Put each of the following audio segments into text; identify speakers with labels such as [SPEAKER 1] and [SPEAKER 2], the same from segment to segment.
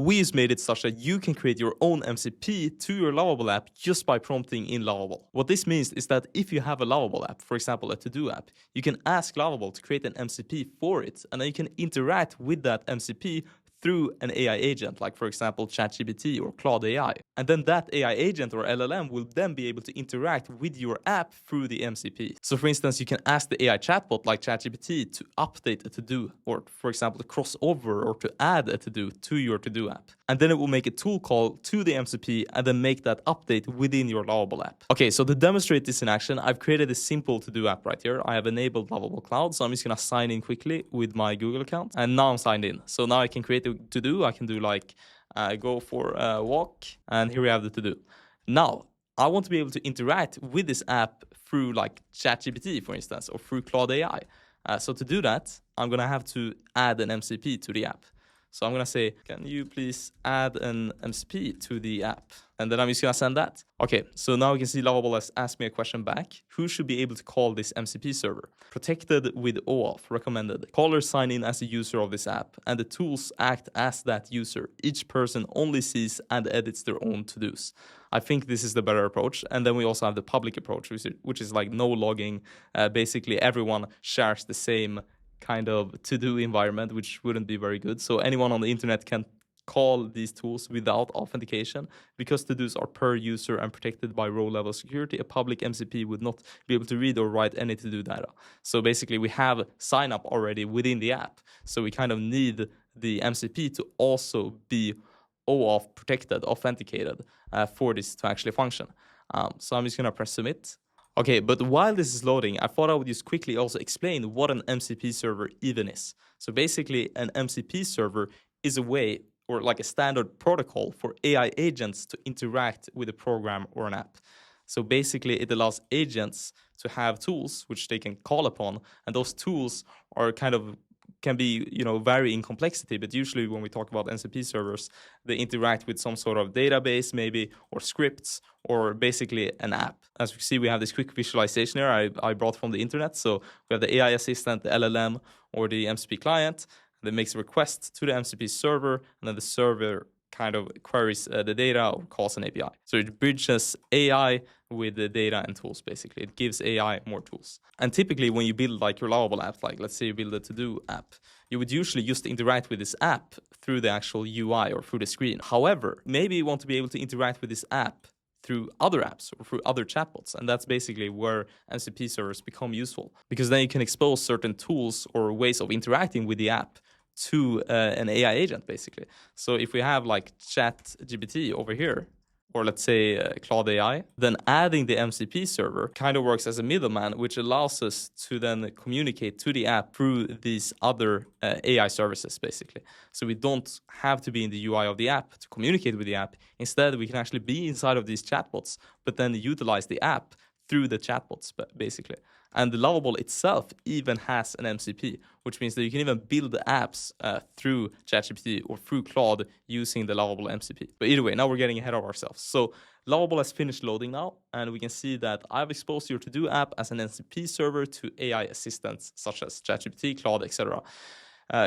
[SPEAKER 1] we just made it such that you can create your own MCP to your Lovable app just by prompting in Lovable. What this means is that if you have a Lovable app, for example, a to-do app, you can ask Lovable to create an MCP for it, and then you can interact with that MCP through an AI agent, like for example, ChatGPT or Claude AI. And then that AI agent or LLM will then be able to interact with your app through the MCP. So for instance, you can ask the AI chatbot like ChatGPT to update a to-do, or for example, to cross over or to add a to-do to your to-do app. And then it will make a tool call to the MCP and then make that update within your Lovable app. Okay, so to demonstrate this in action, I've created a simple to-do app right here. I have enabled Lovable Cloud, so I'm just gonna sign in quickly with my Google account. And now I'm signed in. So now I can create a to-do. I can do like go for a walk, and here we have the to-do. Now, I want to be able to interact with this app through like ChatGPT, for instance, or through Claude AI. So to do that, I'm gonna have to add an MCP to the app. So I'm gonna say, can you please add an MCP to the app? And then I'm just gonna send that. Okay, so now you can see Lovable has asked me a question back. Who should be able to call this MCP server? Protected with OAuth, recommended. Callers sign in as a user of this app, and the tools act as that user. Each person only sees and edits their own to-dos. I think this is the better approach. And then we also have the public approach, which is like no logging. Basically, everyone shares the same kind of to-do environment, which wouldn't be very good. So anyone on the internet can call these tools without authentication. Because to-dos are per user and protected by row-level security, a public MCP would not be able to read or write any to-do data. So basically, we have sign-up already within the app. So we kind of need the MCP to also be OAuth protected, authenticated for this to actually function. So I'm just going to press submit. Okay, but while this is loading, I thought I would just quickly also explain what an MCP server even is. So basically, an MCP server is a way or like a standard protocol for AI agents to interact with a program or an app. So basically, it allows agents to have tools which they can call upon, and those tools are kind of can be, vary in complexity, but usually when we talk about MCP servers, they interact with some sort of database maybe, or scripts, or basically an app. As we see, we have this quick visualization here I brought from the internet. So we have the AI assistant, the LLM, or the MCP client that makes a request to the MCP server, and then the server kind of queries the data or calls an API. So it bridges AI with the data and tools, basically. It gives AI more tools. And typically when you build like your Lovable app, like let's say you build a to-do app, you would usually just interact with this app through the actual UI or through the screen. However, maybe you want to be able to interact with this app through other apps or through other chatbots. And that's basically where MCP servers become useful, because then you can expose certain tools or ways of interacting with the app to an AI agent, basically. So if we have like ChatGPT over here, or let's say Claude AI, then adding the MCP server kind of works as a middleman, which allows us to then communicate to the app through these other AI services, basically. So we don't have to be in the UI of the app to communicate with the app. Instead, we can actually be inside of these chatbots, but then utilize the app through the chatbots, basically. And the Lovable itself even has an MCP, which means that you can even build the apps through ChatGPT or through Claude using the Lovable MCP. But either way, now we're getting ahead of ourselves. So Lovable has finished loading now, and we can see that I've exposed your to-do app as an MCP server to AI assistants such as ChatGPT, Claude, etc.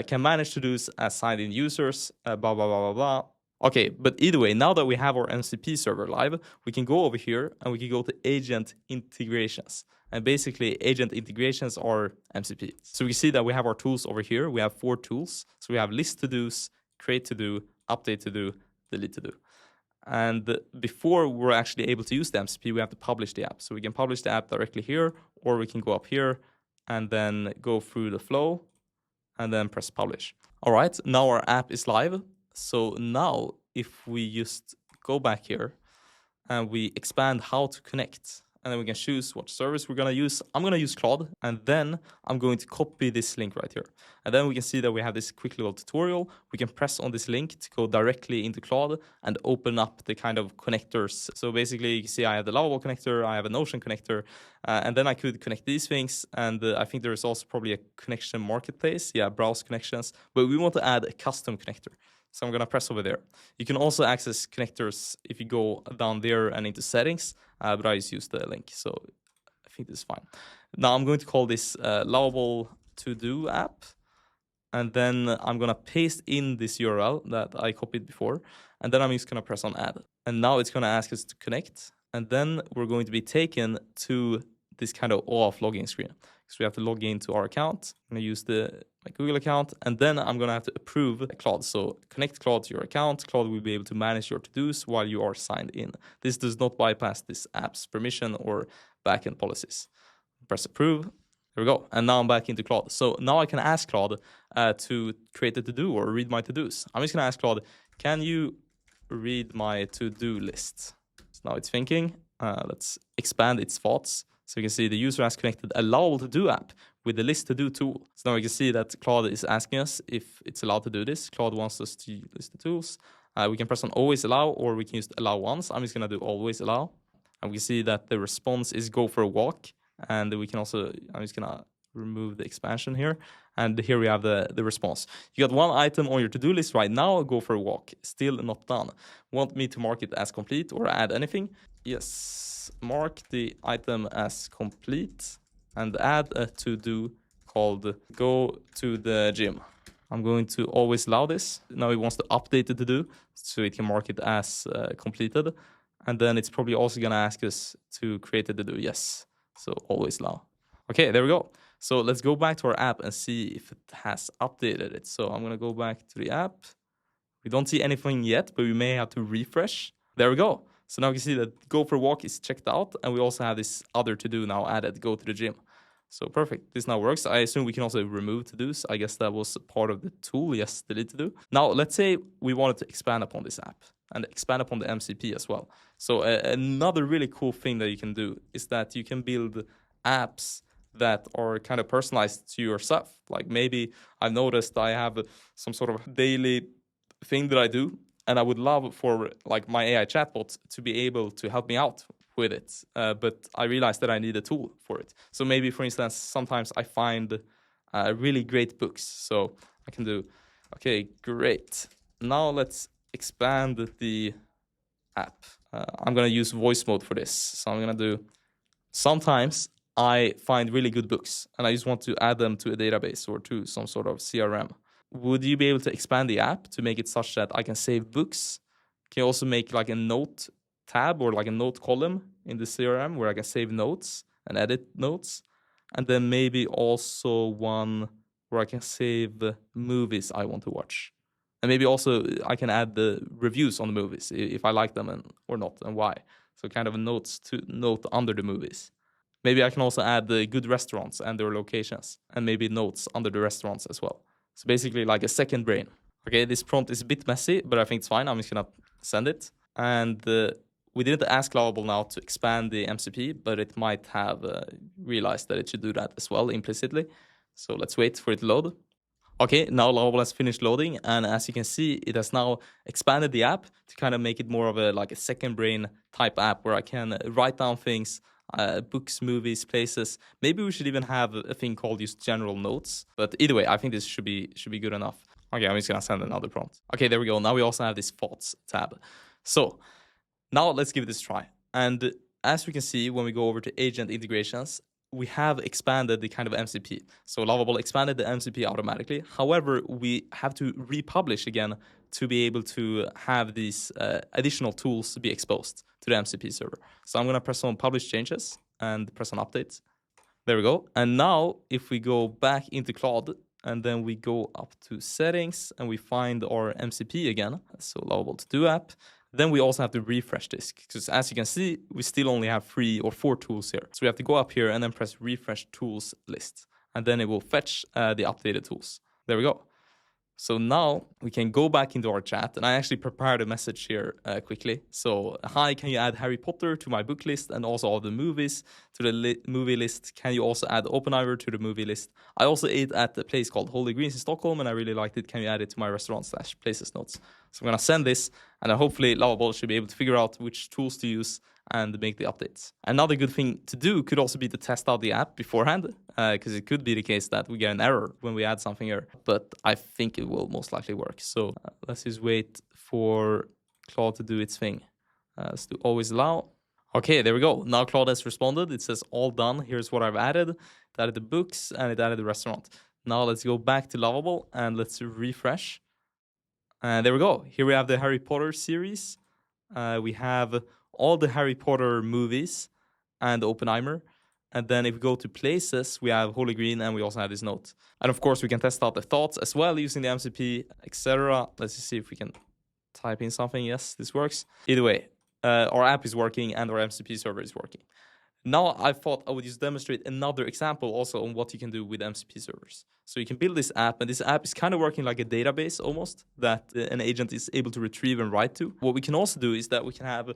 [SPEAKER 1] Can manage to-dos as signed-in users, blah, blah, blah, blah, blah. Okay, but either way, now that we have our MCP server live, we can go over here and we can go to agent integrations. And basically, agent integrations are MCP. So we see that we have our tools over here. We have 4 tools. So we have list to-dos, create to-do, update to-do, delete to-do. And before we're actually able to use the MCP, we have to publish the app. So we can publish the app directly here, or we can go up here and then go through the flow and then press publish. All right, now our app is live. So now if we just go back here and we expand how to connect, and then we can choose what service we're going to use. I'm going to use Claude, and then I'm going to copy this link right here. And then we can see that we have this quick little tutorial. We can press on this link to go directly into Claude and open up the kind of connectors. So basically, you can see I have the Lovable connector, I have a Notion connector, and then I could connect these things. And I think there is also probably a connection marketplace. Yeah, browse connections. But we want to add a custom connector. So I'm going to press over there. You can also access connectors if you go down there and into settings, but I just use the link. So I think this is fine. Now I'm going to call this Lovable To-Do app. And then I'm gonna paste in this URL that I copied before. And then I'm just gonna press on add. And now it's gonna ask us to connect. And then we're going to be taken to this kind of OAuth login screen. So we have to log into our account. I'm gonna use my Google account, and then I'm gonna have to approve Claude. So connect Claude to your account. Claude will be able to manage your to-dos while you are signed in. This does not bypass this app's permission or backend policies. Press approve. There we go. And now I'm back into Claude. So now I can ask Claude to create a to-do or read my to-dos. I'm just gonna ask Claude, can you read my to-do list? So now it's thinking. Let's expand its thoughts. So you can see the user has connected a Lovable to-do app with the list to-do tool. So now we can see that Claude is asking us if it's allowed to do this. Claude wants us to list the tools. We can press on always allow, or we can use allow once. I'm just gonna do always allow. And we can see that the response is go for a walk. And we can also, I'm just gonna remove the expansion here. And here we have the response. You got one item on your to-do list right now, go for a walk. Still not done. Want me to mark it as complete or add anything? Yes, mark the item as complete and add a to-do called go to the gym. I'm going to always allow this. Now it wants to update the to-do so it can mark it as completed. And then it's probably also gonna ask us to create a to-do, yes. So always allow. Okay, there we go. So let's go back to our app and see if it has updated it. So I'm gonna go back to the app. We don't see anything yet, but we may have to refresh. There we go. So now we can see that go for a walk is checked out, and we also have this other to-do now added, go to the gym. So perfect, this now works. I assume we can also remove to-dos. I guess that was part of the tool, yes, delete to-do. Now let's say we wanted to expand upon this app and expand upon the MCP as well. So another really cool thing that you can do is that you can build apps that are kind of personalized to yourself. Like maybe I've noticed I have some sort of daily thing that I do, and I would love for like my AI chatbot to be able to help me out with it. But I realized that I need a tool for it. So maybe, for instance, sometimes I find really great books. So I can do, okay, great. Now let's expand the app. I'm gonna use voice mode for this. So I'm gonna do, sometimes I find really good books and I just want to add them to a database or to some sort of CRM. Would you be able to expand the app to make it such that I can save books? Can you also make like a note tab or like a note column in the CRM where I can save notes and edit notes? And then maybe also one where I can save the movies I want to watch. And maybe also I can add the reviews on the movies if I like them or not and why. So kind of a note under the movies. Maybe I can also add the good restaurants and their locations and maybe notes under the restaurants as well. So basically like a second brain. Okay, this prompt is a bit messy, but I think it's fine. I'm just gonna send it. And we didn't ask Lovable now to expand the MCP, but it might have realized that it should do that as well implicitly. So let's wait for it to load. Okay, now Lovable has finished loading, and as you can see, it has now expanded the app to kind of make it more of a second brain type app where I can write down things, books, movies, places. Maybe we should even have a thing called just general notes. But either way, I think this should be good enough. Okay, I'm just gonna send another prompt. Okay, there we go. Now we also have this thoughts tab. So now let's give this a try. And as we can see, when we go over to agent integrations, we have expanded the kind of MCP. So Lovable expanded the MCP automatically. However, we have to republish again to be able to have these additional tools be exposed to the MCP server. So I'm gonna press on publish changes and press on update. There we go. And now if we go back into Claude and then we go up to settings and we find our MCP again, so Lovable to do app, then we also have to refresh this because as you can see, we still only have 3 or 4 tools here. So we have to go up here and then press refresh tools list. And then it will fetch the updated tools. There we go. So now we can go back into our chat, and I actually prepared a message here quickly. So, hi, can you add Harry Potter to my book list and also all the movies to the movie list? Can you also add Oppenheimer to the movie list? I also ate at a place called Holy Greens in Stockholm, and I really liked it. Can you add it to my restaurant/places notes? So I'm gonna send this, and then hopefully Lovable should be able to figure out which tools to use and make the updates. Another good thing to do could also be to test out the app beforehand, because it could be the case that we get an error when we add something here, but I think it will most likely work. So let's just wait for Claude to do its thing. Let's do always allow. Okay, there we go. Now Claude has responded. It says all done. Here's what I've added. It added the books and it added the restaurant. Now let's go back to Lovable and let's refresh. And there we go. Here we have the Harry Potter series. We have all the Harry Potter movies and Oppenheimer. And then if we go to places, we have Holy Green and we also have this note. And of course, we can test out the thoughts as well using the MCP, etc. Let's just see if we can type in something. Yes, this works. Either way, our app is working and our MCP server is working. Now I thought I would just demonstrate another example also on what you can do with MCP servers. So you can build this app, and this app is kind of working like a database almost that an agent is able to retrieve and write to. What we can also do is that we can have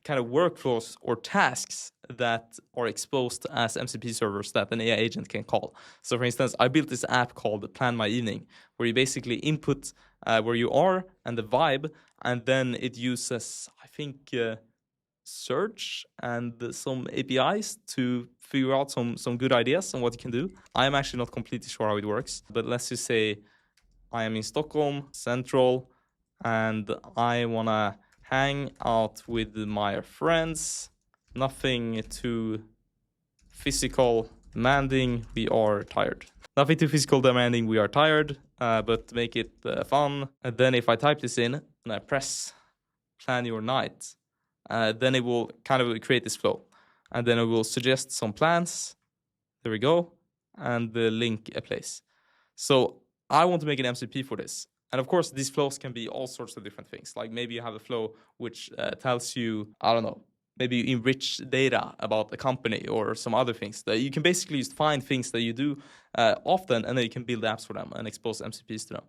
[SPEAKER 1] kind of workflows or tasks that are exposed as MCP servers that an AI agent can call. So for instance, I built this app called Plan My Evening, where you basically input where you are and the vibe, and then it uses, I think, search and some APIs to figure out some good ideas on what you can do. I am actually not completely sure how it works, but let's just say I am in Stockholm, Central, and I want to hang out with my friends. Nothing too physical demanding, we are tired. Nothing too physical demanding, we are tired, but make it fun. And then if I type this in and I press plan your night, then it will kind of create this flow. And then it will suggest some plans. There we go. And the link a place. So I want to make an MCP for this. And of course, these flows can be all sorts of different things. Like maybe you have a flow which tells you, I don't know, maybe you enrich data about a company or some other things. That you can basically just find things that you do often, and then you can build apps for them and expose MCPs to them.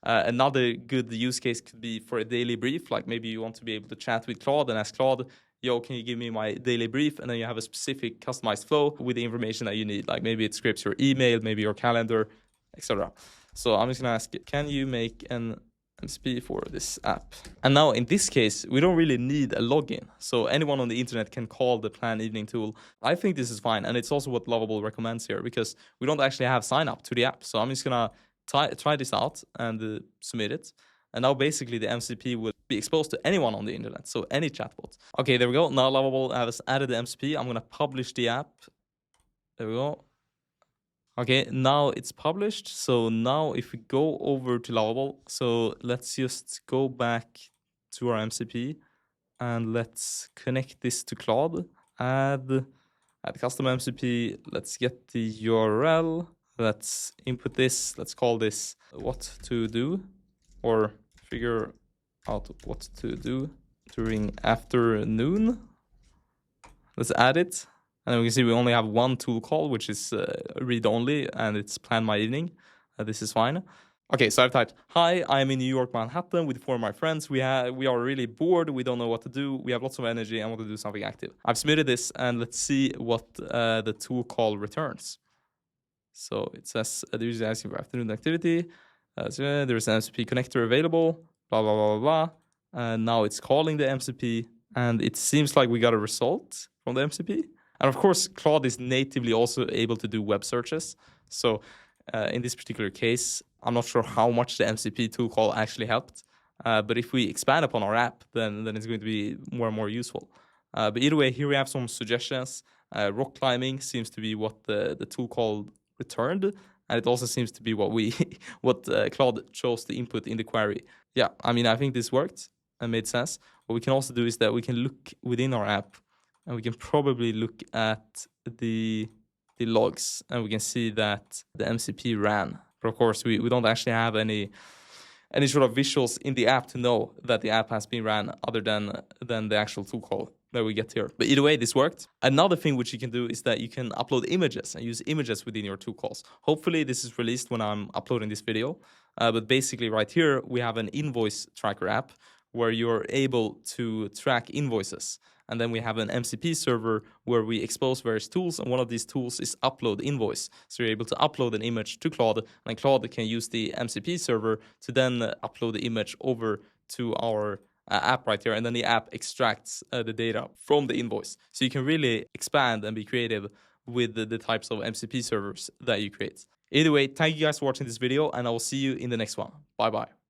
[SPEAKER 1] Another good use case could be for a daily brief. Like maybe you want to be able to chat with Claude and ask Claude, yo, can you give me my daily brief? And then you have a specific customized flow with the information that you need. Like maybe it scripts your email, maybe your calendar, etc. So I'm just going to ask, can you make an MCP for this app? And now in this case, we don't really need a login. So anyone on the internet can call the Plan Evening tool. I think this is fine. And it's also what Lovable recommends here because we don't actually have sign up to the app. So I'm just going to try this out and submit it. And now basically the MCP will be exposed to anyone on the internet. So any chatbot. Okay, there we go. Now Lovable has added the MCP. I'm going to publish the app. There we go. Okay, now it's published. So now if we go over to Lovable, so let's just go back to our MCP and let's connect this to Claude. Add custom MCP. Let's get the URL. Let's input this. Let's call this what to do or figure out what to do during afternoon. Let's add it. And we can see we only have one tool call, which is read-only, and it's Plan My Evening. This is fine. Okay, so I've typed, hi, I'm in New York, Manhattan with 4 of my friends. We are really bored. We don't know what to do. We have lots of energy. I want to do something active. I've submitted this, and let's see what the tool call returns. So it says, the user is asking for afternoon activity. There's an MCP connector available, blah, blah, blah, blah, blah. And now it's calling the MCP, and it seems like we got a result from the MCP. And of course, Claude is natively also able to do web searches. So in this particular case, I'm not sure how much the MCP tool call actually helped. But if we expand upon our app, then it's going to be more and more useful. But either way, here we have some suggestions. Rock climbing seems to be what the tool call returned. And it also seems to be what Claude chose to input in the query. Yeah, I mean, I think this worked and made sense. What we can also do is that we can look within our app and we can probably look at the logs and we can see that the MCP ran. But of course, we don't actually have any sort of visuals in the app to know that the app has been ran other than the actual tool call that we get here. But either way, this worked. Another thing which you can do is that you can upload images and use images within your tool calls. Hopefully, this is released when I'm uploading this video. But basically right here, we have an invoice tracker app where you're able to track invoices. And then we have an MCP server where we expose various tools. And one of these tools is upload invoice. So you're able to upload an image to Claude. And Claude can use the MCP server to then upload the image over to our app right here. And then the app extracts the data from the invoice. So you can really expand and be creative with the types of MCP servers that you create. Either way, thank you guys for watching this video. And I will see you in the next one. Bye-bye.